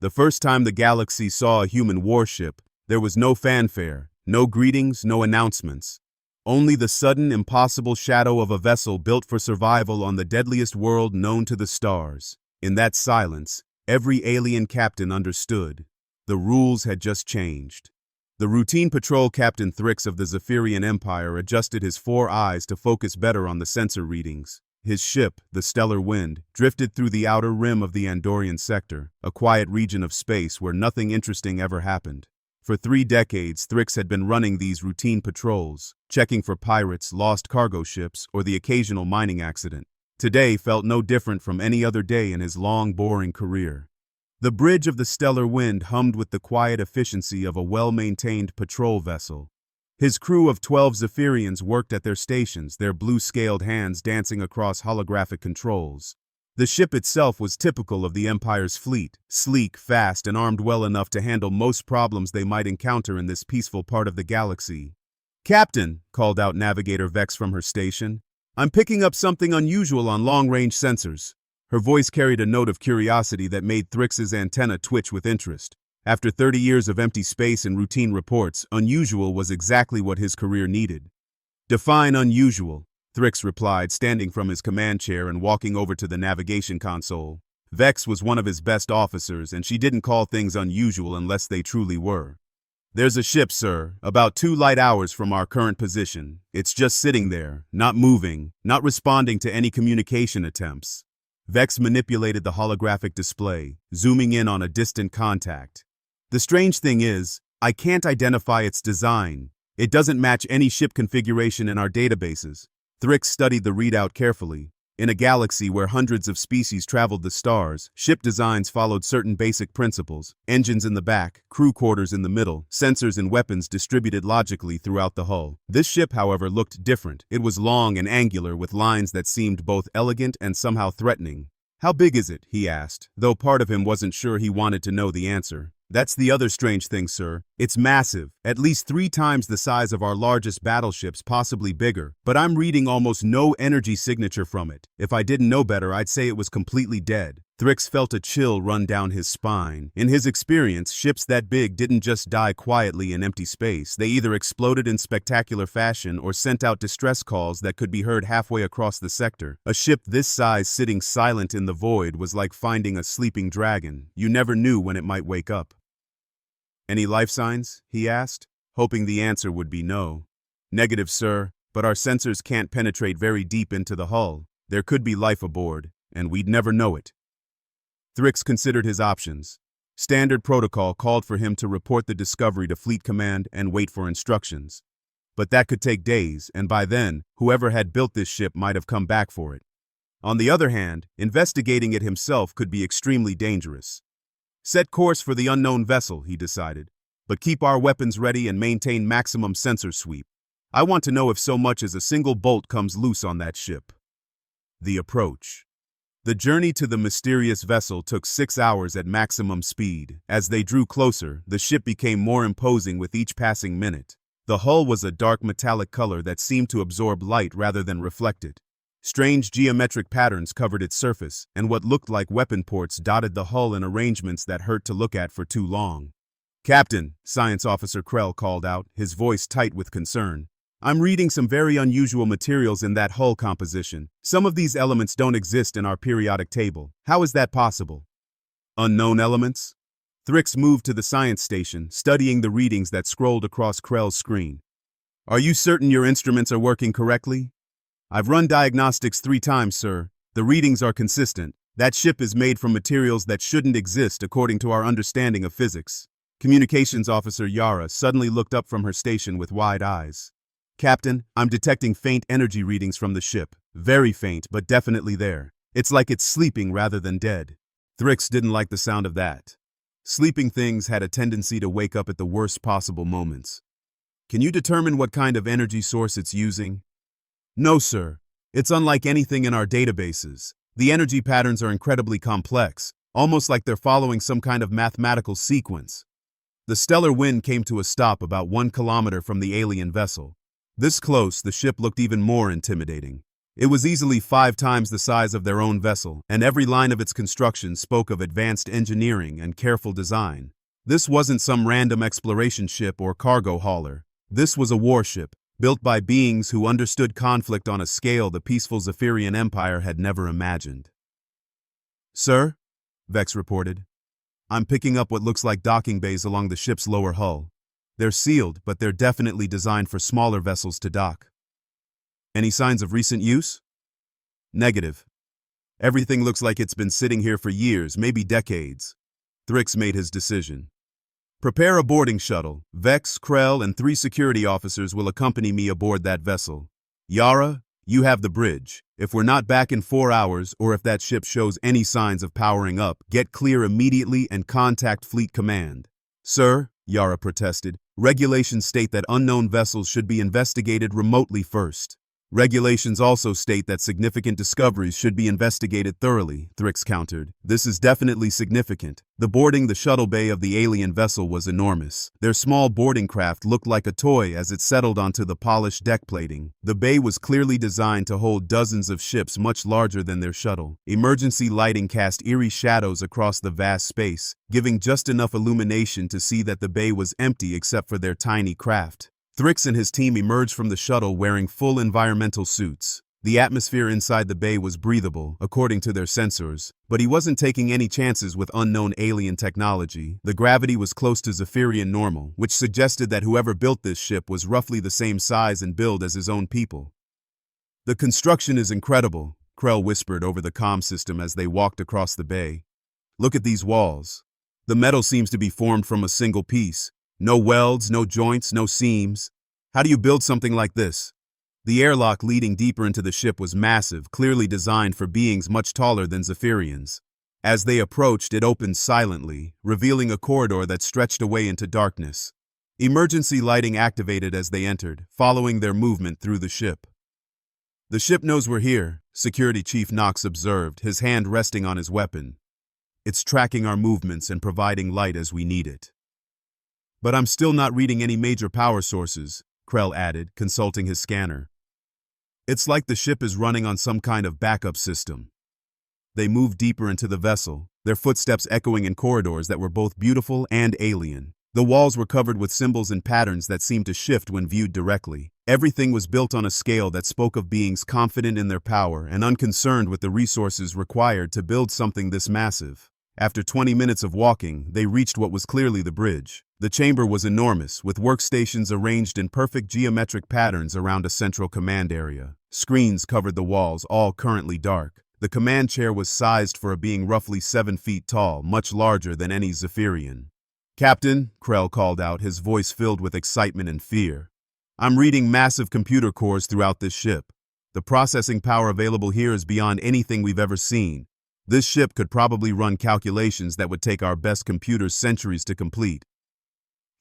The first time the galaxy saw a human warship, there was no fanfare, no greetings, no announcements. Only the sudden, impossible shadow of a vessel built for survival on the deadliest world known to the stars. In that silence, every alien captain understood. The rules had just changed. The routine patrol captain Thrix of the Zephyrian Empire adjusted his 4 eyes to focus better on the sensor readings. His ship, the Stellar Wind, drifted through the outer rim of the Andorian sector, a quiet region of space where nothing interesting ever happened. For 3 decades, Thrix had been running these routine patrols, checking for pirates, lost cargo ships, or the occasional mining accident. Today felt no different from any other day in his long, boring career. The bridge of the Stellar Wind hummed with the quiet efficiency of a well-maintained patrol vessel. His crew of 12 Zephyrians worked at their stations, their blue-scaled hands dancing across holographic controls. The ship itself was typical of the Empire's fleet, sleek, fast, and armed well enough to handle most problems they might encounter in this peaceful part of the galaxy. "Captain," called out Navigator Vex from her station, "I'm picking up something unusual on long-range sensors." Her voice carried a note of curiosity that made Thrix's antenna twitch with interest. After 30 years of empty space and routine reports, unusual was exactly what his career needed. "Define unusual," Thrix replied, standing from his command chair and walking over to the navigation console. Vex was one of his best officers, and she didn't call things unusual unless they truly were. "There's a ship, sir, about 2 light hours from our current position. It's just sitting there, not moving, not responding to any communication attempts." Vex manipulated the holographic display, zooming in on a distant contact. "The strange thing is, I can't identify its design. It doesn't match any ship configuration in our databases." Thrix studied the readout carefully. In a galaxy where hundreds of species traveled the stars, ship designs followed certain basic principles: engines in the back, crew quarters in the middle, sensors and weapons distributed logically throughout the hull. This ship, however, looked different. It was long and angular, with lines that seemed both elegant and somehow threatening. "How big is it?" he asked, though part of him wasn't sure he wanted to know the answer. "That's the other strange thing, sir. It's massive, at least 3 times the size of our largest battleships, possibly bigger, but I'm reading almost no energy signature from it. If I didn't know better, I'd say it was completely dead." Thrix felt a chill run down his spine. In his experience, ships that big didn't just die quietly in empty space. They either exploded in spectacular fashion or sent out distress calls that could be heard halfway across the sector. A ship this size sitting silent in the void was like finding a sleeping dragon. You never knew when it might wake up. "Any life signs?" he asked, hoping the answer would be no. "Negative, sir, but our sensors can't penetrate very deep into the hull. There could be life aboard, and we'd never know it." Thrix considered his options. Standard protocol called for him to report the discovery to Fleet Command and wait for instructions. But that could take days, and by then, whoever had built this ship might have come back for it. On the other hand, investigating it himself could be extremely dangerous. "Set course for the unknown vessel," he decided, "but keep our weapons ready and maintain maximum sensor sweep. I want to know if so much as a single bolt comes loose on that ship." The approach. The journey to the mysterious vessel took 6 hours at maximum speed. As they drew closer, the ship became more imposing with each passing minute. The hull was a dark metallic color that seemed to absorb light rather than reflect it. Strange geometric patterns covered its surface, and what looked like weapon ports dotted the hull in arrangements that hurt to look at for too long. "Captain," Science Officer Krell called out, his voice tight with concern, "I'm reading some very unusual materials in that hull composition. Some of these elements don't exist in our periodic table. How is that possible?" "Unknown elements?" Thrix moved to the science station, studying the readings that scrolled across Krell's screen. "Are you certain your instruments are working correctly?" "I've run diagnostics 3 times, sir. The readings are consistent. That ship is made from materials that shouldn't exist according to our understanding of physics." Communications Officer Yara suddenly looked up from her station with wide eyes. "Captain, I'm detecting faint energy readings from the ship. Very faint, but definitely there. It's like it's sleeping rather than dead." Thrix didn't like the sound of that. Sleeping things had a tendency to wake up at the worst possible moments. "Can you determine what kind of energy source it's using?" "No, sir. It's unlike anything in our databases. The energy patterns are incredibly complex, almost like they're following some kind of mathematical sequence." The Stellar Wind came to a stop about 1 kilometer from the alien vessel. This close, the ship looked even more intimidating. It was easily 5 times the size of their own vessel, and every line of its construction spoke of advanced engineering and careful design. This wasn't some random exploration ship or cargo hauler. This was a warship, built by beings who understood conflict on a scale the peaceful Zephyrian Empire had never imagined. "Sir," Vex reported, "I'm picking up what looks like docking bays along the ship's lower hull. They're sealed, but they're definitely designed for smaller vessels to dock." "Any signs of recent use?" "Negative. Everything looks like it's been sitting here for years, maybe decades." Thrix made his decision. "Prepare a boarding shuttle. Vex, Krell, and 3 security officers will accompany me aboard that vessel. Yara, you have the bridge. If we're not back in 4 hours, or if that ship shows any signs of powering up, get clear immediately and contact Fleet Command." "Sir," Yara protested, "regulations state that unknown vessels should be investigated remotely first." "Regulations also state that significant discoveries should be investigated thoroughly," Thrix countered. "This is definitely significant." The boarding the shuttle bay of the alien vessel was enormous. Their small boarding craft looked like a toy as it settled onto the polished deck plating. The bay was clearly designed to hold dozens of ships much larger than their shuttle. Emergency lighting cast eerie shadows across the vast space, giving just enough illumination to see that the bay was empty except for their tiny craft. Thrix and his team emerged from the shuttle wearing full environmental suits. The atmosphere inside the bay was breathable, according to their sensors, but he wasn't taking any chances with unknown alien technology. The gravity was close to Zephyrian normal, which suggested that whoever built this ship was roughly the same size and build as his own people. "The construction is incredible," Krell whispered over the comm system as they walked across the bay. "Look at these walls. The metal seems to be formed from a single piece. No welds, no joints, no seams. How do you build something like this?" The airlock leading deeper into the ship was massive, clearly designed for beings much taller than Zephyrians. As they approached, it opened silently, revealing a corridor that stretched away into darkness. Emergency lighting activated as they entered, following their movement through the ship. "The ship knows we're here," Security Chief Knox observed, his hand resting on his weapon. "It's tracking our movements and providing light as we need it." "But I'm still not reading any major power sources," Krell added, consulting his scanner. "It's like the ship is running on some kind of backup system." They moved deeper into the vessel, their footsteps echoing in corridors that were both beautiful and alien. The walls were covered with symbols and patterns that seemed to shift when viewed directly. Everything was built on a scale that spoke of beings confident in their power and unconcerned with the resources required to build something this massive. After 20 minutes of walking, they reached what was clearly the bridge. The chamber was enormous, with workstations arranged in perfect geometric patterns around a central command area. Screens covered the walls, all currently dark. The command chair was sized for a being roughly 7 feet tall, much larger than any Zephyrian. "Captain," Krell called out, his voice filled with excitement and fear. "I'm reading massive computer cores throughout this ship. The processing power available here is beyond anything we've ever seen. This ship could probably run calculations that would take our best computers centuries to complete."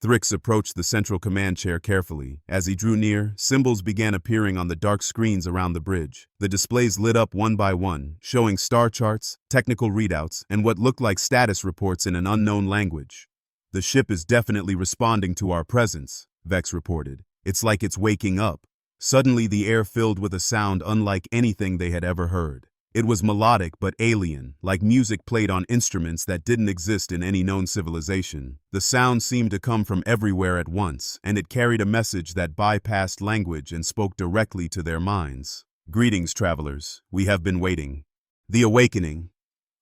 Thrix approached the central command chair carefully. As he drew near, symbols began appearing on the dark screens around the bridge. The displays lit up one by one, showing star charts, technical readouts, and what looked like status reports in an unknown language. "The ship is definitely responding to our presence," Vex reported. "It's like it's waking up." Suddenly the air filled with a sound unlike anything they had ever heard. It was melodic but alien, like music played on instruments that didn't exist in any known civilization. The sound seemed to come from everywhere at once, and it carried a message that bypassed language and spoke directly to their minds. "Greetings, travelers. We have been waiting." The awakening.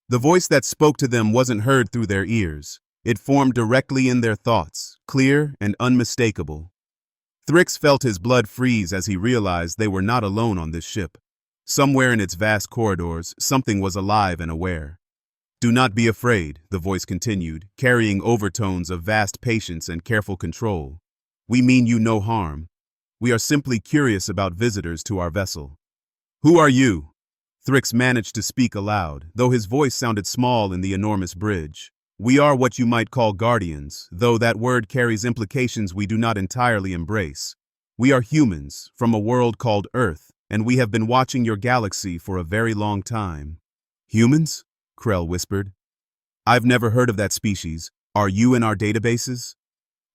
The voice that spoke to them wasn't heard through their ears. It formed directly in their thoughts, clear and unmistakable. Thrix felt his blood freeze as he realized they were not alone on this ship. Somewhere in its vast corridors, something was alive and aware. "Do not be afraid," the voice continued, carrying overtones of vast patience and careful control. "We mean you no harm. We are simply curious about visitors to our vessel." "Who are you?" Thrix managed to speak aloud, though his voice sounded small in the enormous bridge. "We are what you might call guardians, though that word carries implications we do not entirely embrace. We are humans, from a world called Earth, and we have been watching your galaxy for a very long time." "Humans?" Krell whispered. "I've never heard of that species. Are you in our databases?"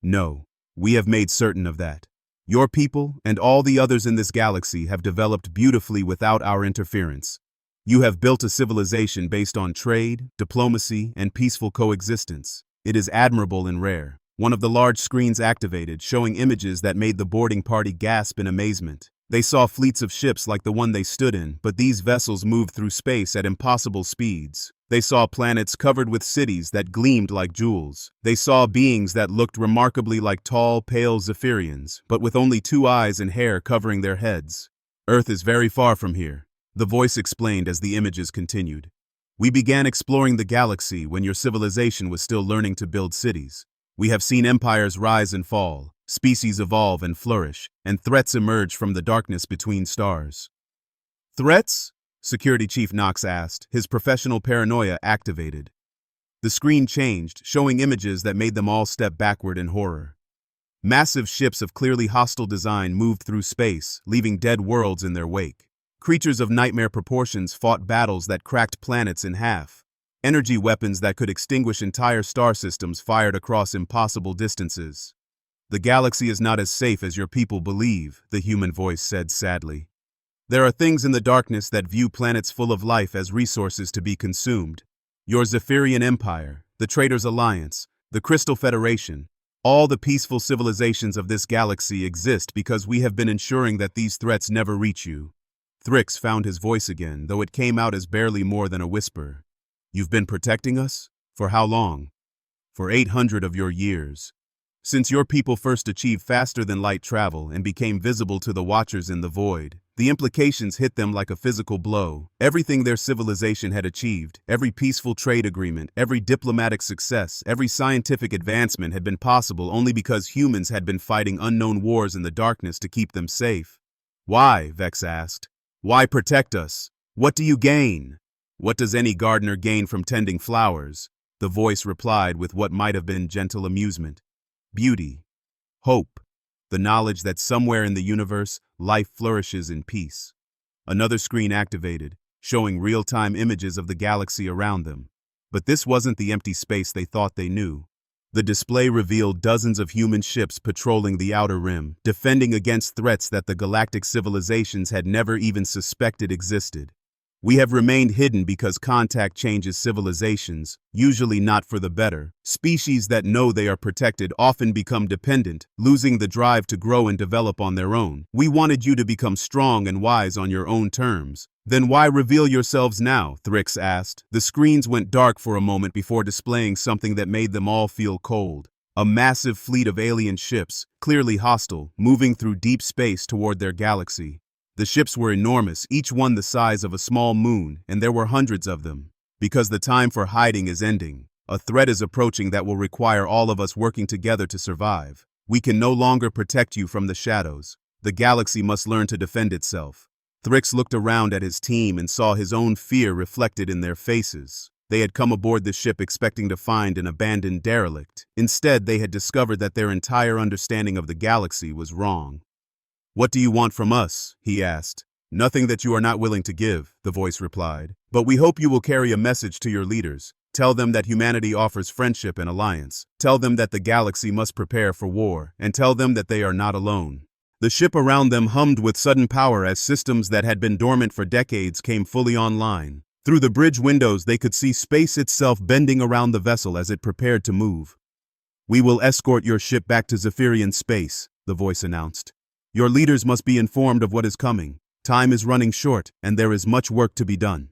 "No. We have made certain of that. Your people and all the others in this galaxy have developed beautifully without our interference. You have built a civilization based on trade, diplomacy, and peaceful coexistence. It is admirable and rare. One of the large screens activated, showing images that made the boarding party gasp in amazement. They saw fleets of ships like the one they stood in, but these vessels moved through space at impossible speeds. They saw planets covered with cities that gleamed like jewels. They saw beings that looked remarkably like tall, pale Zephyrians, but with only 2 eyes and hair covering their heads. Earth is very far from here, the voice explained as the images continued. We began exploring the galaxy when your civilization was still learning to build cities. We have seen empires rise and fall, species evolve and flourish, and threats emerge from the darkness between stars. Threats? Security Chief Knox asked, his professional paranoia activated. The screen changed, showing images that made them all step backward in horror. Massive ships of clearly hostile design moved through space, leaving dead worlds in their wake. Creatures of nightmare proportions fought battles that cracked planets in half. Energy weapons that could extinguish entire star systems fired across impossible distances. The galaxy is not as safe as your people believe, the human voice said sadly. There are things in the darkness that view planets full of life as resources to be consumed. Your Zephyrian Empire, the Traitors Alliance, the Crystal Federation, all the peaceful civilizations of this galaxy exist because we have been ensuring that these threats never reach you. Thrix found his voice again, though it came out as barely more than a whisper. You've been protecting us? For how long? For 800 of your years. Since your people first achieved faster-than-light travel and became visible to the Watchers in the void, the implications hit them like a physical blow. Everything their civilization had achieved, every peaceful trade agreement, every diplomatic success, every scientific advancement had been possible only because humans had been fighting unknown wars in the darkness to keep them safe. Why? Vex asked. Why protect us? What do you gain? What does any gardener gain from tending flowers? The voice replied with what might have been gentle amusement. Beauty, hope, the knowledge that somewhere in the universe, life flourishes in peace. Another screen activated, showing real-time images of the galaxy around them. But this wasn't the empty space they thought they knew. The display revealed dozens of human ships patrolling the outer rim, defending against threats that the galactic civilizations had never even suspected existed. We have remained hidden because contact changes civilizations, usually not for the better. Species that know they are protected often become dependent, losing the drive to grow and develop on their own. We wanted you to become strong and wise on your own terms. Then why reveal yourselves now? Thrix asked. The screens went dark for a moment before displaying something that made them all feel cold. A massive fleet of alien ships, clearly hostile, moving through deep space toward their galaxy. The ships were enormous, each one the size of a small moon, and there were hundreds of them. Because the time for hiding is ending. A threat is approaching that will require all of us working together to survive. We can no longer protect you from the shadows. The galaxy must learn to defend itself. Thrix looked around at his team and saw his own fear reflected in their faces. They had come aboard the ship expecting to find an abandoned derelict. Instead, they had discovered that their entire understanding of the galaxy was wrong. What do you want from us? He asked. Nothing that you are not willing to give, the voice replied. But we hope you will carry a message to your leaders. Tell them that humanity offers friendship and alliance. Tell them that the galaxy must prepare for war, and tell them that they are not alone. The ship around them hummed with sudden power as systems that had been dormant for decades came fully online. Through the bridge windows, they could see space itself bending around the vessel as it prepared to move. We will escort your ship back to Zephyrian space, the voice announced. Your leaders must be informed of what is coming. Time is running short, and there is much work to be done.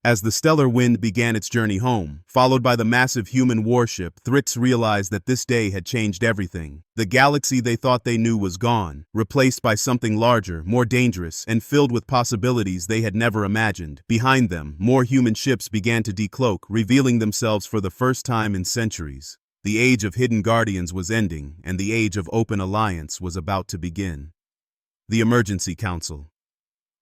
As the stellar wind began its journey home, followed by the massive human warship, Thrix realized that this day had changed everything. The galaxy they thought they knew was gone, replaced by something larger, more dangerous, and filled with possibilities they had never imagined. Behind them, more human ships began to decloak, revealing themselves for the first time in centuries. The age of hidden guardians was ending, and the age of open alliance was about to begin. The Emergency Council.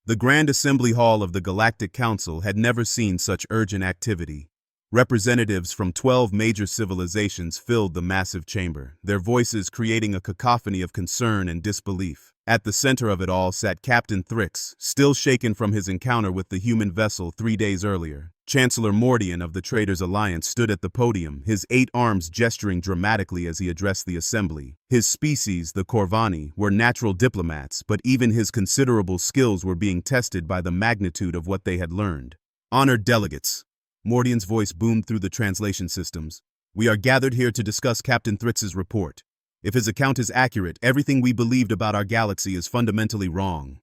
The Grand Assembly Hall of the Galactic Council had never seen such urgent activity. Representatives from 12 major civilizations filled the massive chamber, their voices creating a cacophony of concern and disbelief. At the center of it all sat Captain Thrix, still shaken from his encounter with the human vessel 3 days earlier. Chancellor Mordian of the Traders Alliance stood at the podium, his 8 arms gesturing dramatically as he addressed the assembly. His species, the Corvani, were natural diplomats, but even his considerable skills were being tested by the magnitude of what they had learned. Honored delegates, Mordian's voice boomed through the translation systems. We are gathered here to discuss Captain Thritz's report. If his account is accurate, everything we believed about our galaxy is fundamentally wrong.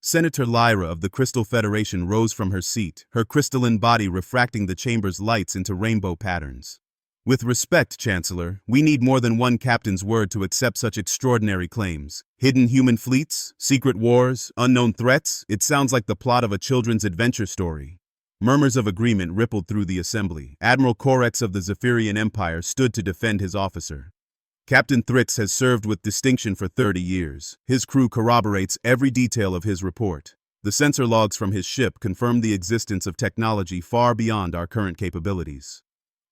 Senator Lyra of the Crystal Federation rose from her seat, her crystalline body refracting the chamber's lights into rainbow patterns. With respect, Chancellor, we need more than one captain's word to accept such extraordinary claims. Hidden human fleets, secret wars, unknown threats, it sounds like the plot of a children's adventure story. Murmurs of agreement rippled through the assembly. Admiral Korex of the Zephyrian Empire stood to defend his officer. Captain Thritz has served with distinction for 30 years. His crew corroborates every detail of his report. The sensor logs from his ship confirm the existence of technology far beyond our current capabilities.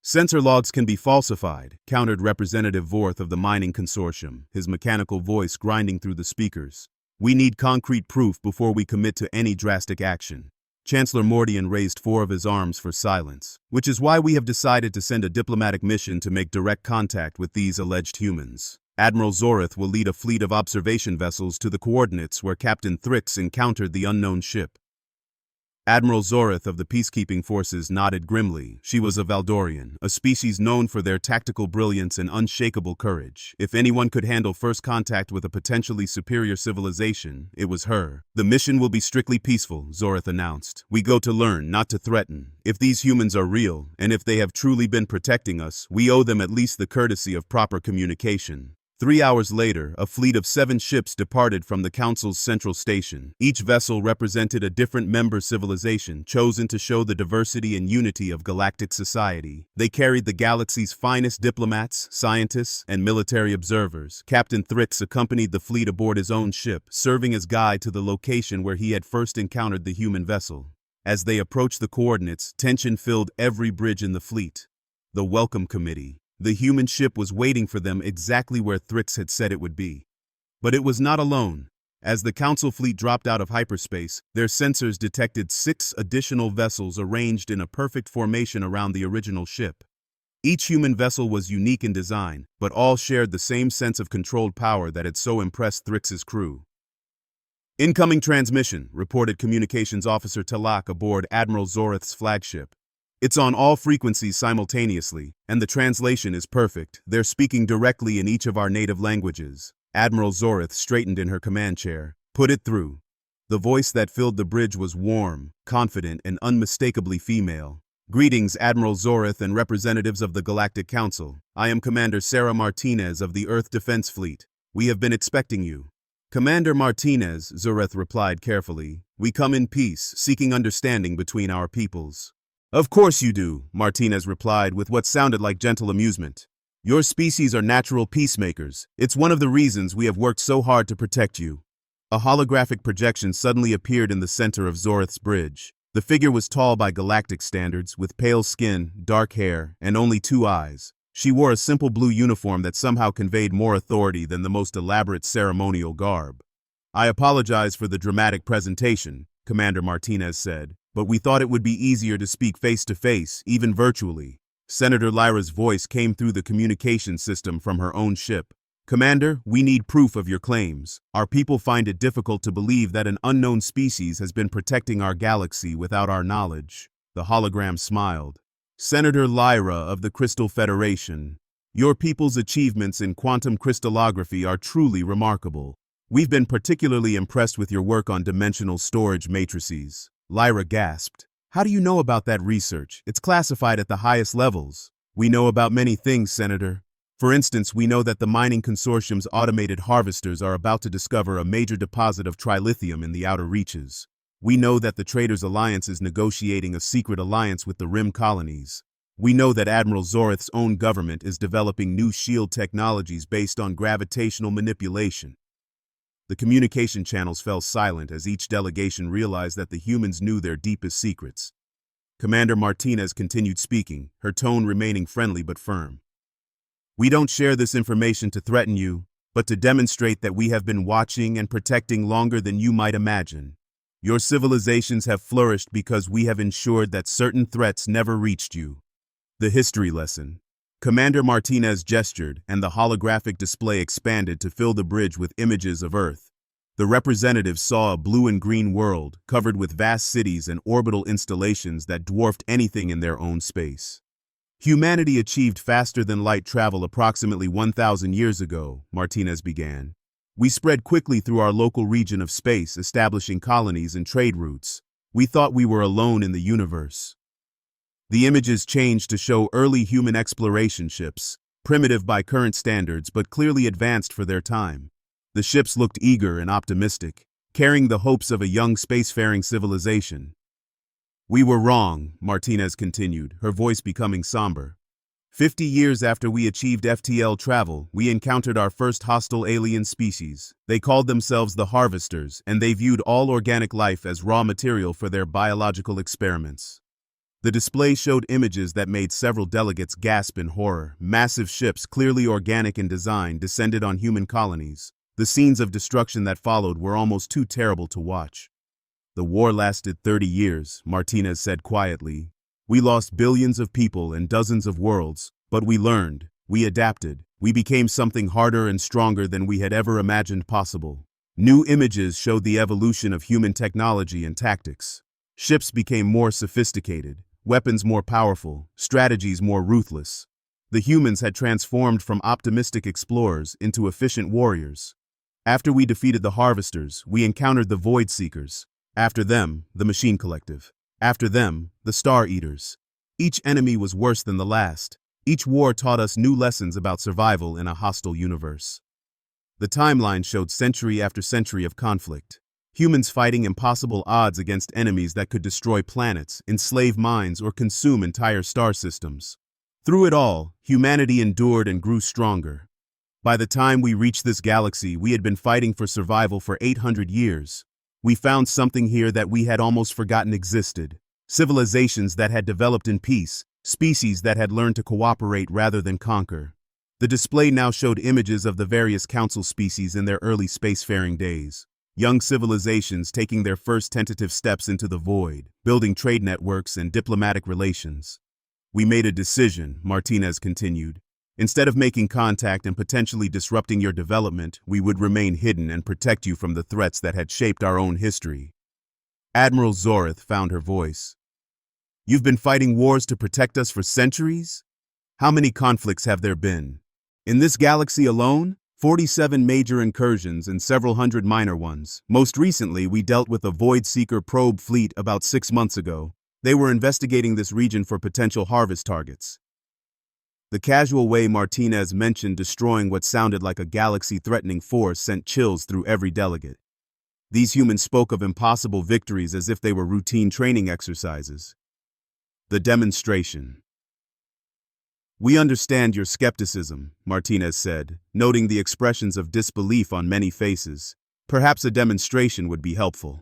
Sensor logs can be falsified, countered Representative Vorth of the Mining Consortium, his mechanical voice grinding through the speakers. We need concrete proof before we commit to any drastic action. Chancellor Mordian raised 4 of his arms for silence, which is why we have decided to send a diplomatic mission to make direct contact with these alleged humans. Admiral Zorith will lead a fleet of observation vessels to the coordinates where Captain Thritz encountered the unknown ship. Admiral Zorith of the peacekeeping forces nodded grimly. She was a Valdorian, a species known for their tactical brilliance and unshakable courage. If anyone could handle first contact with a potentially superior civilization, it was her. The mission will be strictly peaceful, Zorith announced. We go to learn, not to threaten. If these humans are real, and if they have truly been protecting us, we owe them at least the courtesy of proper communication. 3 hours later, a fleet of 7 ships departed from the Council's central station. Each vessel represented a different member civilization, chosen to show the diversity and unity of galactic society. They carried the galaxy's finest diplomats, scientists, and military observers. Captain Thritz accompanied the fleet aboard his own ship, serving as guide to the location where he had first encountered the human vessel. As they approached the coordinates, tension filled every bridge in the fleet. The Welcome Committee. The human ship was waiting for them exactly where Thritz had said it would be. But it was not alone. As the Council fleet dropped out of hyperspace, their sensors detected 6 additional vessels arranged in a perfect formation around the original ship. Each human vessel was unique in design, but all shared the same sense of controlled power that had so impressed Thritz's crew. Incoming transmission, reported Communications Officer Talak aboard Admiral Zorith's flagship. It's on all frequencies simultaneously, and the translation is perfect. They're speaking directly in each of our native languages. Admiral Zorith straightened in her command chair. Put it through. The voice that filled the bridge was warm, confident, and unmistakably female. Greetings, Admiral Zorith and representatives of the Galactic Council. I am Commander Sarah Martinez of the Earth Defense Fleet. We have been expecting you. Commander Martinez, Zorith replied carefully. We come in peace, seeking understanding between our peoples. Of course you do, Martinez replied with what sounded like gentle amusement. Your species are natural peacemakers. It's one of the reasons we have worked so hard to protect you. A holographic projection suddenly appeared in the center of Zorith's bridge. The figure was tall by galactic standards, with pale skin, dark hair, and only 2 eyes. She wore a simple blue uniform that somehow conveyed more authority than the most elaborate ceremonial garb. I apologize for the dramatic presentation, Commander Martinez said. But we thought it would be easier to speak face-to-face, even virtually. Senator Lyra's voice came through the communication system from her own ship. Commander, we need proof of your claims. Our people find it difficult to believe that an unknown species has been protecting our galaxy without our knowledge. The hologram smiled. Senator Lyra of the Crystal Federation, your people's achievements in quantum crystallography are truly remarkable. We've been particularly impressed with your work on dimensional storage matrices. Lyra gasped. How do you know about that research? It's classified at the highest levels. We know about many things, Senator. For instance, we know that the Mining Consortium's automated harvesters are about to discover a major deposit of trilithium in the outer reaches. We know that the Traders Alliance is negotiating a secret alliance with the Rim colonies. We know that Admiral Zorith's own government is developing new shield technologies based on gravitational manipulation. The communication channels fell silent as each delegation realized that the humans knew their deepest secrets. Commander Martinez continued speaking, her tone remaining friendly but firm. We don't share this information to threaten you, but to demonstrate that we have been watching and protecting longer than you might imagine. Your civilizations have flourished because we have ensured that certain threats never reached you. The history lesson. Commander Martinez gestured, and the holographic display expanded to fill the bridge with images of Earth. The representatives saw a blue and green world, covered with vast cities and orbital installations that dwarfed anything in their own space. Humanity achieved faster-than-light travel approximately 1,000 years ago, Martinez began. We spread quickly through our local region of space, establishing colonies and trade routes. We thought we were alone in the universe. The images changed to show early human exploration ships, primitive by current standards but clearly advanced for their time. The ships looked eager and optimistic, carrying the hopes of a young spacefaring civilization. We were wrong, Martinez continued, her voice becoming somber. 50 years after we achieved FTL travel, we encountered our first hostile alien species. They called themselves the Harvesters, and they viewed all organic life as raw material for their biological experiments. The display showed images that made several delegates gasp in horror. Massive ships, clearly organic in design, descended on human colonies. The scenes of destruction that followed were almost too terrible to watch. The war lasted 30 years, Martinez said quietly. We lost billions of people and dozens of worlds, but we learned, we adapted, we became something harder and stronger than we had ever imagined possible. New images showed the evolution of human technology and tactics. Ships became more sophisticated, weapons more powerful, strategies more ruthless. The humans had transformed from optimistic explorers into efficient warriors. After we defeated the Harvesters, we encountered the Void Seekers. After them, the Machine Collective. After them, the Star Eaters. Each enemy was worse than the last. Each war taught us new lessons about survival in a hostile universe. The timeline showed century after century of conflict. Humans fighting impossible odds against enemies that could destroy planets, enslave minds, or consume entire star systems. Through it all, humanity endured and grew stronger. By the time we reached this galaxy, we had been fighting for survival for 800 years. We found something here that we had almost forgotten existed. Civilizations that had developed in peace, species that had learned to cooperate rather than conquer. The display now showed images of the various council species in their early spacefaring days. Young civilizations taking their first tentative steps into the void, building trade networks and diplomatic relations. We made a decision, Martinez continued. Instead of making contact and potentially disrupting your development, we would remain hidden and protect you from the threats that had shaped our own history. Admiral Zorith found her voice. You've been fighting wars to protect us for centuries? How many conflicts have there been? In this galaxy alone, 47 major incursions and several hundred minor ones. Most recently, we dealt with a Void Seeker probe fleet about 6 months ago. They were investigating this region for potential harvest targets. The casual way Martinez mentioned destroying what sounded like a galaxy-threatening force sent chills through every delegate. These humans spoke of impossible victories as if they were routine training exercises. The demonstration. We understand your skepticism, Martinez said, noting the expressions of disbelief on many faces. Perhaps a demonstration would be helpful.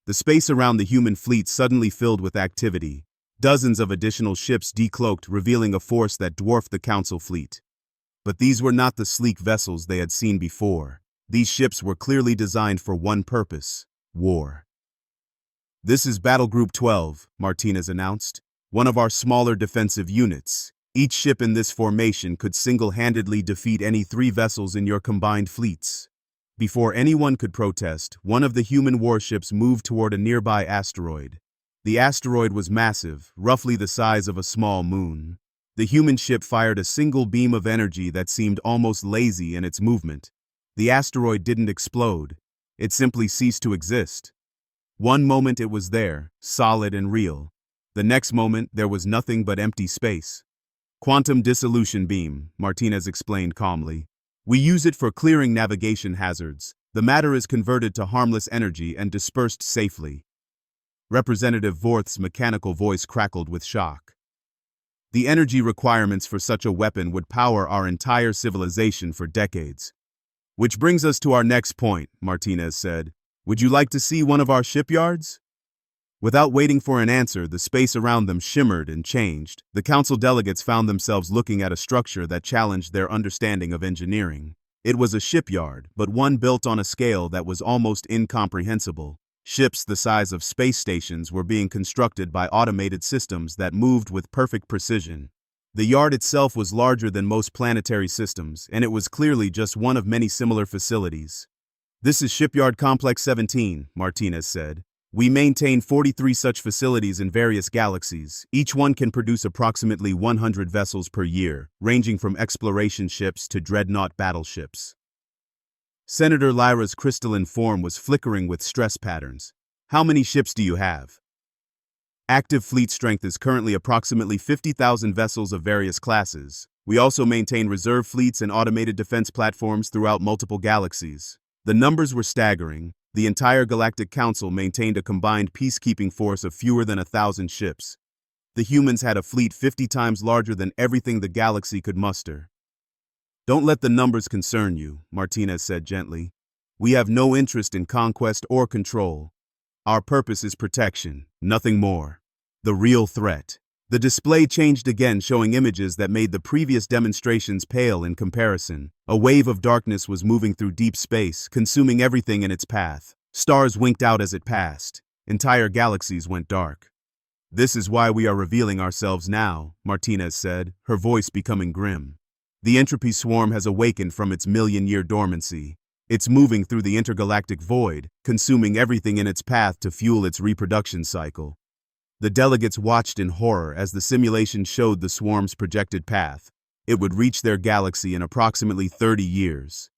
The space around the human fleet suddenly filled with activity. Dozens of additional ships decloaked, revealing a force that dwarfed the Council fleet. But these were not the sleek vessels they had seen before. These ships were clearly designed for one purpose: war. This is Battle Group 12, Martinez announced, one of our smaller defensive units. Each ship in this formation could single-handedly defeat any 3 vessels in your combined fleets. Before anyone could protest, one of the human warships moved toward a nearby asteroid. The asteroid was massive, roughly the size of a small moon. The human ship fired a single beam of energy that seemed almost lazy in its movement. The asteroid didn't explode. It simply ceased to exist. One moment it was there, solid and real. The next moment there was nothing but empty space. Quantum dissolution beam, Martinez explained calmly. We use it for clearing navigation hazards. The matter is converted to harmless energy and dispersed safely. Representative Vorth's mechanical voice crackled with shock. The energy requirements for such a weapon would power our entire civilization for decades. Which brings us to our next point, Martinez said. Would you like to see one of our shipyards? Without waiting for an answer, the space around them shimmered and changed. The council delegates found themselves looking at a structure that challenged their understanding of engineering. It was a shipyard, but one built on a scale that was almost incomprehensible. Ships the size of space stations were being constructed by automated systems that moved with perfect precision. The yard itself was larger than most planetary systems, and it was clearly just one of many similar facilities. "This is Shipyard Complex 17, Martinez said. "We maintain 43 such facilities in various galaxies. Each one can produce approximately 100 vessels per year, ranging from exploration ships to dreadnought battleships." Senator Lyra's crystalline form was flickering with stress patterns. "How many ships do you have?" "Active fleet strength is currently approximately 50,000 vessels of various classes. We also maintain reserve fleets and automated defense platforms throughout multiple galaxies." The numbers were staggering. The entire Galactic Council maintained a combined peacekeeping force of fewer than 1,000 ships. The humans had a fleet 50 times larger than everything the galaxy could muster. "Don't let the numbers concern you," Martinez said gently. "We have no interest in conquest or control. Our purpose is protection, nothing more. The real threat." The display changed again, showing images that made the previous demonstrations pale in comparison. A wave of darkness was moving through deep space, consuming everything in its path. Stars winked out as it passed. Entire galaxies went dark. "This is why we are revealing ourselves now," Martinez said, her voice becoming grim. "The entropy swarm has awakened from its million-year dormancy. It's moving through the intergalactic void, consuming everything in its path to fuel its reproduction cycle." The delegates watched in horror as the simulation showed the swarm's projected path. It would reach their galaxy in approximately 30 years.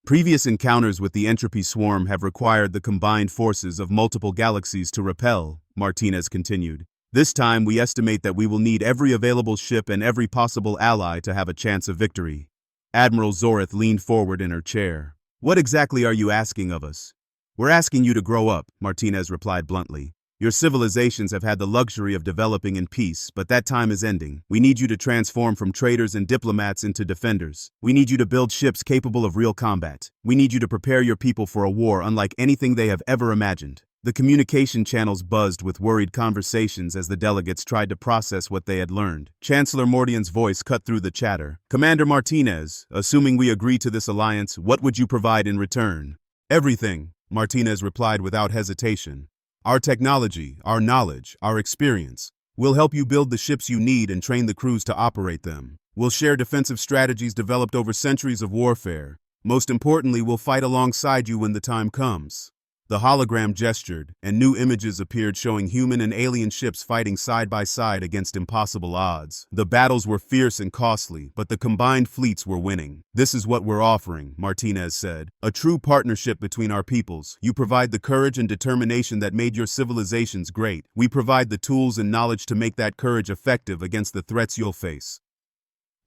Previous encounters with the entropy swarm have required the combined forces of multiple galaxies to repel, Martinez continued. "This time we estimate that we will need every available ship and every possible ally to have a chance of victory." Admiral Zorith leaned forward in her chair. "What exactly are you asking of us?" "We're asking you to grow up," Martinez replied bluntly. "Your civilizations have had the luxury of developing in peace, but that time is ending. We need you to transform from traders and diplomats into defenders. We need you to build ships capable of real combat. We need you to prepare your people for a war unlike anything they have ever imagined." The communication channels buzzed with worried conversations as the delegates tried to process what they had learned. Chancellor Mordian's voice cut through the chatter. "Commander Martinez, assuming we agree to this alliance, what would you provide in return?" "Everything," Martinez replied without hesitation. "Our technology, our knowledge, our experience. We'll help you build the ships you need and train the crews to operate them. We'll share defensive strategies developed over centuries of warfare. Most importantly, we'll fight alongside you when the time comes." The hologram gestured, and new images appeared showing human and alien ships fighting side by side against impossible odds. The battles were fierce and costly, but the combined fleets were winning. "This is what we're offering," Martinez said. "A true partnership between our peoples. You provide the courage and determination that made your civilizations great. We provide the tools and knowledge to make that courage effective against the threats you'll face."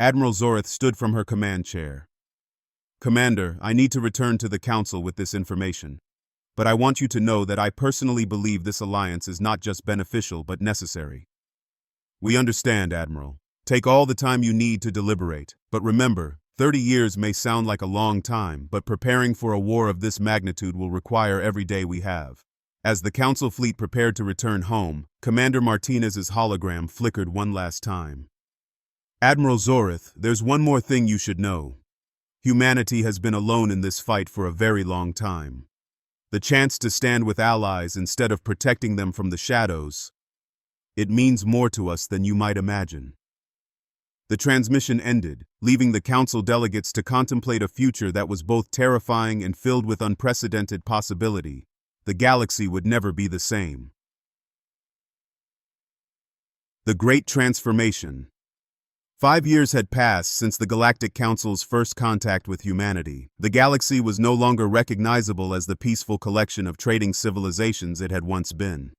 Admiral Zorith stood from her command chair. "Commander, I need to return to the Council with this information. But I want you to know that I personally believe this alliance is not just beneficial but necessary." "We understand, Admiral. Take all the time you need to deliberate. But remember, 30 years may sound like a long time, but preparing for a war of this magnitude will require every day we have." As the Council fleet prepared to return home, Commander Martinez's hologram flickered one last time. "Admiral Zorith, there's one more thing you should know. Humanity has been alone in this fight for a very long time. The chance to stand with allies instead of protecting them from the shadows, it means more to us than you might imagine." The transmission ended, leaving the Council delegates to contemplate a future that was both terrifying and filled with unprecedented possibility. The galaxy would never be the same. The Great Transformation. 5 years had passed since the Galactic Council's first contact with humanity. The galaxy was no longer recognizable as the peaceful collection of trading civilizations it had once been.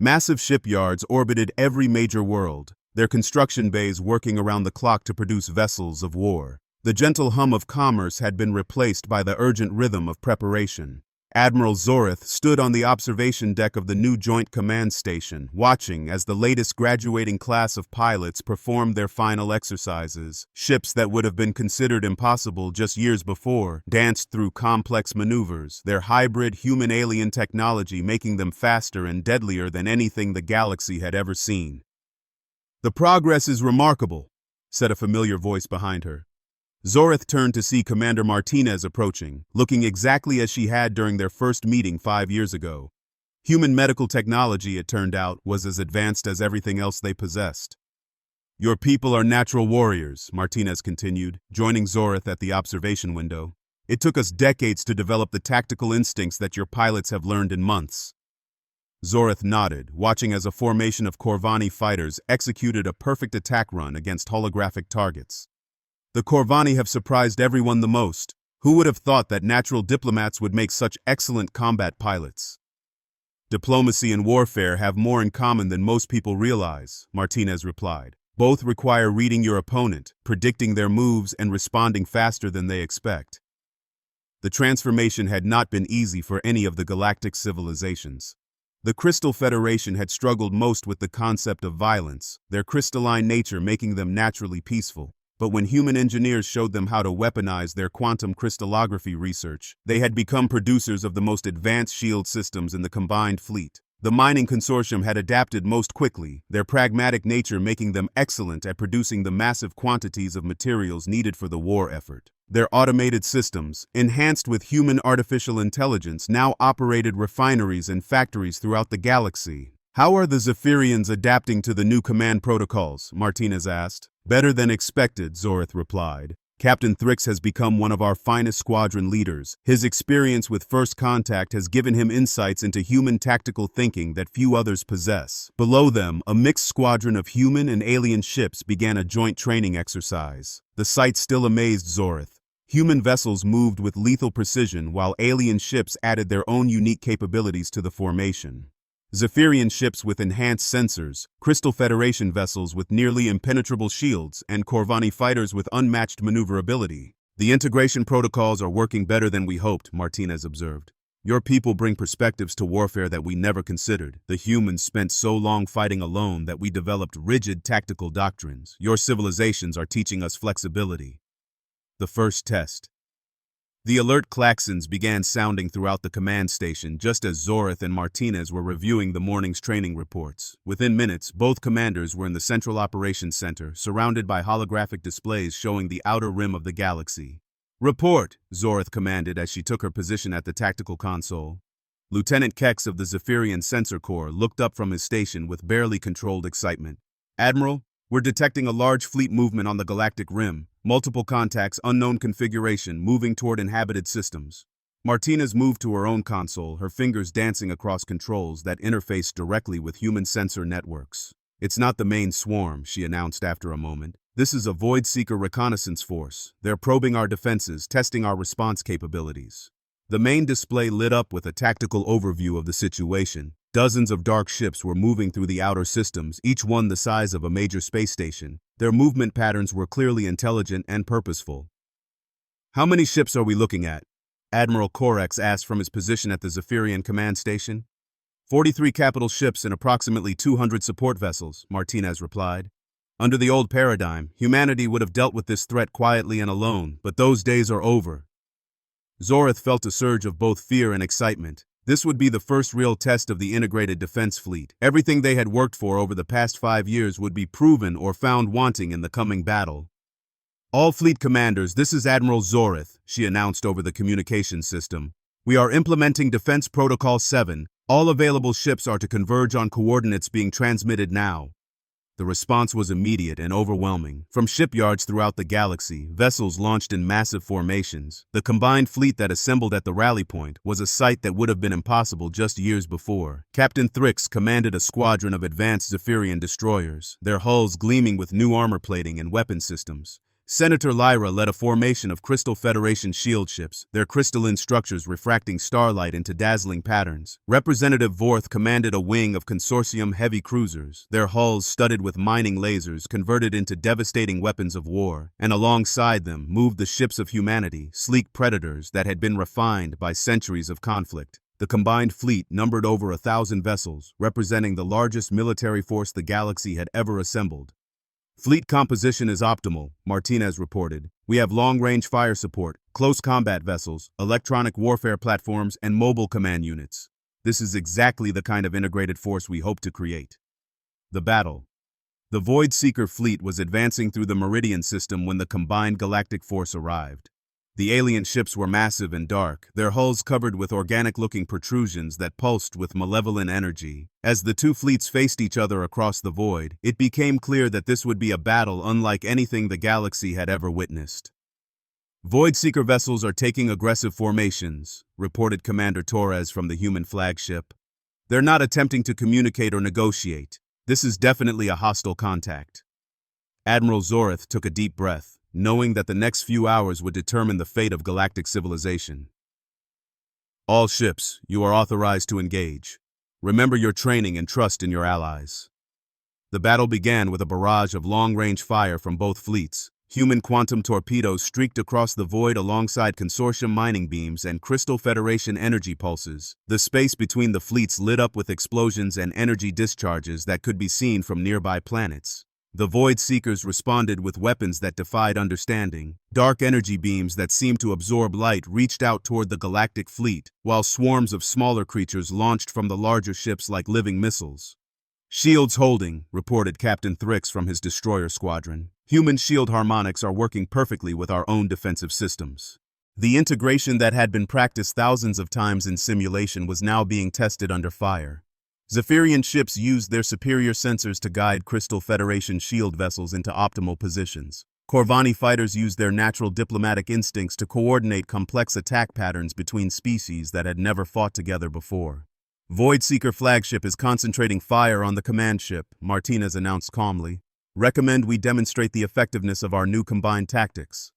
Massive shipyards orbited every major world, their construction bays working around the clock to produce vessels of war. The gentle hum of commerce had been replaced by the urgent rhythm of preparation. Admiral Zorith stood on the observation deck of the new Joint Command Station, watching as the latest graduating class of pilots performed their final exercises. Ships that would have been considered impossible just years before danced through complex maneuvers, their hybrid human-alien technology making them faster and deadlier than anything the galaxy had ever seen. "The progress is remarkable," said a familiar voice behind her. Zorith turned to see Commander Martinez approaching, looking exactly as she had during their first meeting 5 years ago. Human medical technology, it turned out, was as advanced as everything else they possessed. Your people are natural warriors, Martinez continued, joining Zorith at the observation window. It took us decades to develop the tactical instincts that your pilots have learned in months. Zorith nodded, watching as a formation of Corvani fighters executed a perfect attack run against holographic targets. The Corvani have surprised everyone the most. Who would have thought that natural diplomats would make such excellent combat pilots? Diplomacy and warfare have more in common than most people realize, Martinez replied. Both require reading your opponent, predicting their moves, and responding faster than they expect. The transformation had not been easy for any of the galactic civilizations. The Crystal Federation had struggled most with the concept of violence, their crystalline nature making them naturally peaceful. But when human engineers showed them how to weaponize their quantum crystallography research, they had become producers of the most advanced shield systems in the combined fleet. The mining consortium had adapted most quickly, their pragmatic nature making them excellent at producing the massive quantities of materials needed for the war effort. Their automated systems, enhanced with human artificial intelligence, now operated refineries and factories throughout the galaxy. How are the Zephyrians adapting to the new command protocols? Martinez asked. Better than expected, Zorith replied. Captain Thrix has become one of our finest squadron leaders. His experience with First Contact has given him insights into human tactical thinking that few others possess. Below them, a mixed squadron of human and alien ships began a joint training exercise. The sight still amazed Zorith. Human vessels moved with lethal precision while alien ships added their own unique capabilities to the formation. Zephyrian ships with enhanced sensors, Crystal Federation vessels with nearly impenetrable shields, and Corvani fighters with unmatched maneuverability. The integration protocols are working better than we hoped, Martinez observed. Your people bring perspectives to warfare that we never considered. The humans spent so long fighting alone that we developed rigid tactical doctrines. Your civilizations are teaching us flexibility. The first test. The alert klaxons began sounding throughout the command station just as Zorith and Martinez were reviewing the morning's training reports. Within minutes, both commanders were in the Central Operations Center, surrounded by holographic displays showing the outer rim of the galaxy. Report, Zorith commanded as she took her position at the tactical console. Lieutenant Kex of the Zephyrian Sensor Corps looked up from his station with barely controlled excitement. Admiral, we're detecting a large fleet movement on the galactic rim. Multiple contacts, unknown configuration, moving toward inhabited systems. Martinez moved to her own console, her fingers dancing across controls that interfaced directly with human sensor networks. It's not the main swarm, she announced after a moment. This is a Void Seeker reconnaissance force. They're probing our defenses, testing our response capabilities. The main display lit up with a tactical overview of the situation. Dozens of dark ships were moving through the outer systems, each one the size of a major space station. Their movement patterns were clearly intelligent and purposeful. How many ships are we looking at? Admiral Korex asked from his position at the Zephyrian command station. 43 capital ships and approximately 200 support vessels, Martinez replied. Under the old paradigm, humanity would have dealt with this threat quietly and alone, but those days are over. Zorith felt a surge of both fear and excitement. This would be the first real test of the integrated defense fleet. Everything they had worked for over the past 5 years would be proven or found wanting in the coming battle. All fleet commanders, this is Admiral Zorith, she announced over the communication system. We are implementing Defense Protocol 7. All available ships are to converge on coordinates being transmitted now. The response was immediate and overwhelming. From shipyards throughout the galaxy, vessels launched in massive formations. The combined fleet that assembled at the rally point was a sight that would have been impossible just years before. Captain Thrix commanded a squadron of advanced Zephyrian destroyers, their hulls gleaming with new armor plating and weapon systems. Senator Lyra led a formation of Crystal Federation shield ships, their crystalline structures refracting starlight into dazzling patterns. Representative Vorth commanded a wing of consortium heavy cruisers, their hulls studded with mining lasers converted into devastating weapons of war, and alongside them moved the ships of humanity, sleek predators that had been refined by centuries of conflict. The combined fleet numbered over 1,000 vessels, representing the largest military force the galaxy had ever assembled. Fleet composition is optimal, Martinez reported. We have long-range fire support, close combat vessels, electronic warfare platforms, and mobile command units. This is exactly the kind of integrated force we hope to create. The battle. The Void Seeker fleet was advancing through the Meridian system when the combined galactic force arrived. The alien ships were massive and dark, their hulls covered with organic-looking protrusions that pulsed with malevolent energy. As the two fleets faced each other across the void, it became clear that this would be a battle unlike anything the galaxy had ever witnessed. Void Seeker vessels are taking aggressive formations, reported Commander Torres from the human flagship. They're not attempting to communicate or negotiate. This is definitely a hostile contact. Admiral Zorith took a deep breath, knowing that the next few hours would determine the fate of galactic civilization. All ships, you are authorized to engage. Remember your training and trust in your allies. The battle began with a barrage of long-range fire from both fleets. Human quantum torpedoes streaked across the void alongside consortium mining beams and Crystal Federation energy pulses. The space between the fleets lit up with explosions and energy discharges that could be seen from nearby planets. The Void Seekers responded with weapons that defied understanding. Dark energy beams that seemed to absorb light reached out toward the galactic fleet, while swarms of smaller creatures launched from the larger ships like living missiles. "Shields holding," reported Captain Thrix from his destroyer squadron. "Human shield harmonics are working perfectly with our own defensive systems." The integration that had been practiced thousands of times in simulation was now being tested under fire. Zephyrian ships used their superior sensors to guide Crystal Federation shield vessels into optimal positions. Corvani fighters used their natural diplomatic instincts to coordinate complex attack patterns between species that had never fought together before. "Void Seeker flagship is concentrating fire on the command ship," Martinez announced calmly. "Recommend we demonstrate the effectiveness of our new combined tactics."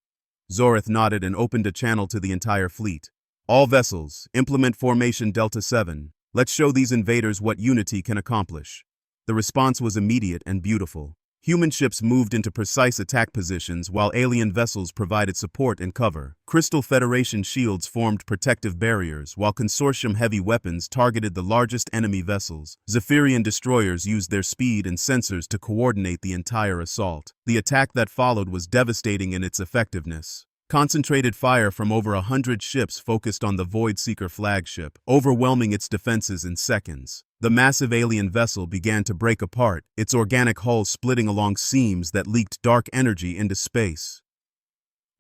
Zorith nodded and opened a channel to the entire fleet. "All vessels, implement formation Delta 7. Let's show these invaders what unity can accomplish." The response was immediate and beautiful. Human ships moved into precise attack positions while alien vessels provided support and cover. Crystal Federation shields formed protective barriers while consortium heavy weapons targeted the largest enemy vessels. Zephyrian destroyers used their speed and sensors to coordinate the entire assault. The attack that followed was devastating in its effectiveness. Concentrated fire from over 100 ships focused on the Void Seeker flagship, overwhelming its defenses in seconds. The massive alien vessel began to break apart, its organic hull splitting along seams that leaked dark energy into space.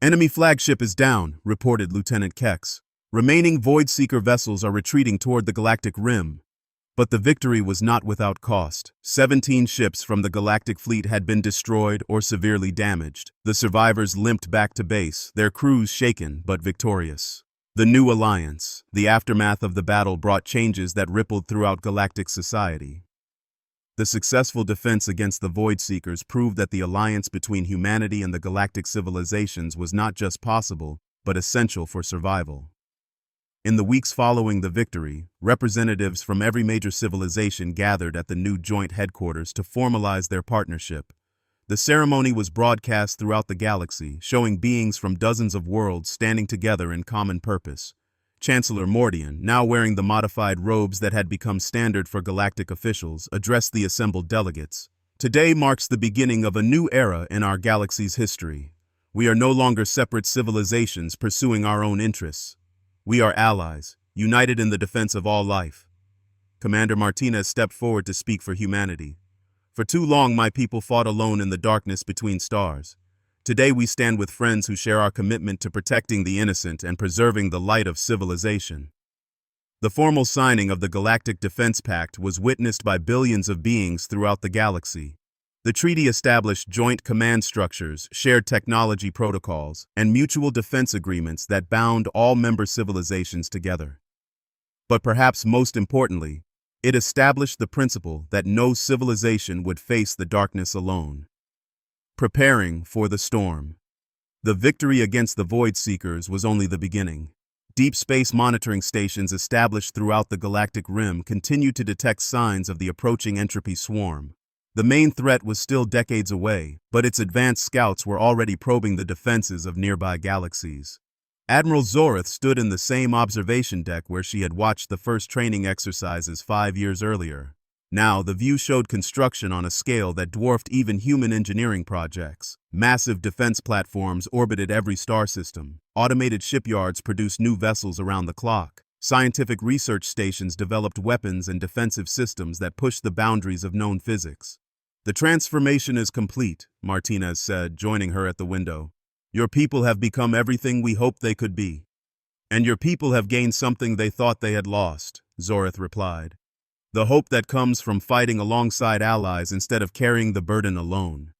"Enemy flagship is down," reported Lieutenant Kex. "Remaining Void Seeker vessels are retreating toward the galactic rim." But the victory was not without cost. 17 ships from the galactic fleet had been destroyed or severely damaged. The survivors limped back to base, their crews shaken but victorious. The new alliance, the aftermath of the battle, brought changes that rippled throughout galactic society. The successful defense against the Void Seekers proved that the alliance between humanity and the galactic civilizations was not just possible, but essential for survival. In the weeks following the victory, representatives from every major civilization gathered at the new joint headquarters to formalize their partnership. The ceremony was broadcast throughout the galaxy, showing beings from dozens of worlds standing together in common purpose. Chancellor Mordian, now wearing the modified robes that had become standard for galactic officials, addressed the assembled delegates. "Today marks the beginning of a new era in our galaxy's history. We are no longer separate civilizations pursuing our own interests. We are allies, united in the defense of all life." Commander Martinez stepped forward to speak for humanity. "For too long my people fought alone in the darkness between stars. Today we stand with friends who share our commitment to protecting the innocent and preserving the light of civilization." The formal signing of the Galactic Defense Pact was witnessed by billions of beings throughout the galaxy. The treaty established joint command structures, shared technology protocols, and mutual defense agreements that bound all member civilizations together. But perhaps most importantly, it established the principle that no civilization would face the darkness alone. Preparing for the storm. The victory against the Void Seekers was only the beginning. Deep space monitoring stations established throughout the galactic rim continued to detect signs of the approaching entropy swarm. The main threat was still decades away, but its advanced scouts were already probing the defenses of nearby galaxies. Admiral Zorith stood in the same observation deck where she had watched the first training exercises 5 years earlier. Now, the view showed construction on a scale that dwarfed even human engineering projects. Massive defense platforms orbited every star system. Automated shipyards produced new vessels around the clock. Scientific research stations developed weapons and defensive systems that pushed the boundaries of known physics. "The transformation is complete," Martinez said, joining her at the window. Your people have become everything we hoped they could be. And your people have gained something they thought they had lost, Zorith replied. The hope that comes from fighting alongside allies instead of carrying the burden alone.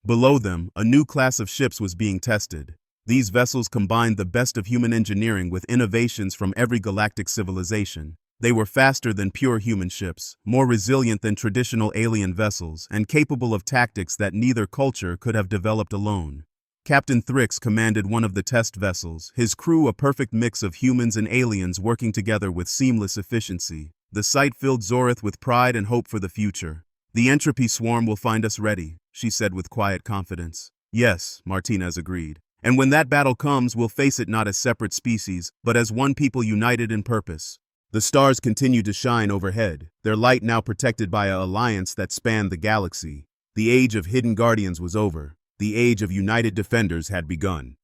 Below them, a new class of ships was being tested. These vessels combined the best of human engineering with innovations from every galactic civilization. They were faster than pure human ships, more resilient than traditional alien vessels, and capable of tactics that neither culture could have developed alone. Captain Thrix commanded one of the test vessels, his crew a perfect mix of humans and aliens working together with seamless efficiency. The sight filled Zorith with pride and hope for the future. The entropy swarm will find us ready, she said with quiet confidence. Yes, Martinez agreed. And when that battle comes, we'll face it not as separate species, but as one people united in purpose. The stars continued to shine overhead, their light now protected by an alliance that spanned the galaxy. The age of hidden guardians was over. The age of united defenders had begun.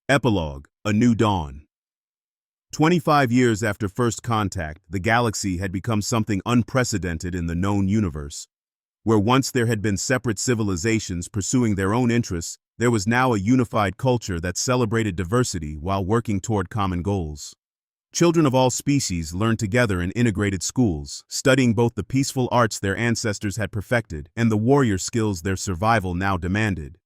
Epilogue: A New Dawn. 25 years after first contact, the galaxy had become something unprecedented in the known universe. Where once there had been separate civilizations pursuing their own interests, there was now a unified culture that celebrated diversity while working toward common goals. Children of all species learned together in integrated schools, studying both the peaceful arts their ancestors had perfected and the warrior skills their survival now demanded.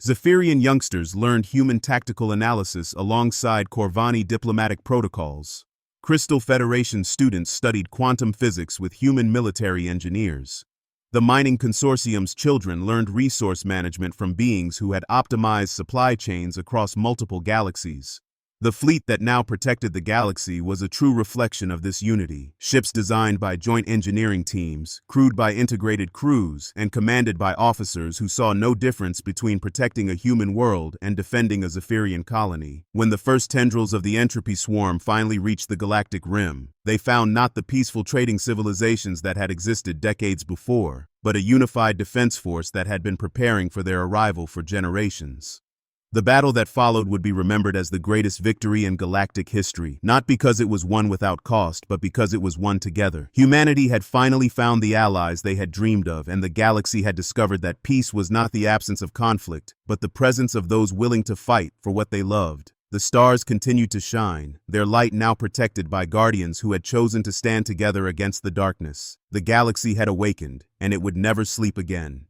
Zephyrian youngsters learned human tactical analysis alongside Corvani diplomatic protocols. Crystal Federation students studied quantum physics with human military engineers. The mining consortium's children learned resource management from beings who had optimized supply chains across multiple galaxies. The fleet that now protected the galaxy was a true reflection of this unity. Ships designed by joint engineering teams, crewed by integrated crews, and commanded by officers who saw no difference between protecting a human world and defending a Zephyrian colony. When the first tendrils of the entropy swarm finally reached the galactic rim, they found not the peaceful trading civilizations that had existed decades before, but a unified defense force that had been preparing for their arrival for generations. The battle that followed would be remembered as the greatest victory in galactic history, not because it was won without cost, but because it was won together. Humanity had finally found the allies they had dreamed of, and the galaxy had discovered that peace was not the absence of conflict, but the presence of those willing to fight for what they loved. The stars continued to shine, their light now protected by guardians who had chosen to stand together against the darkness. The galaxy had awakened, and it would never sleep again.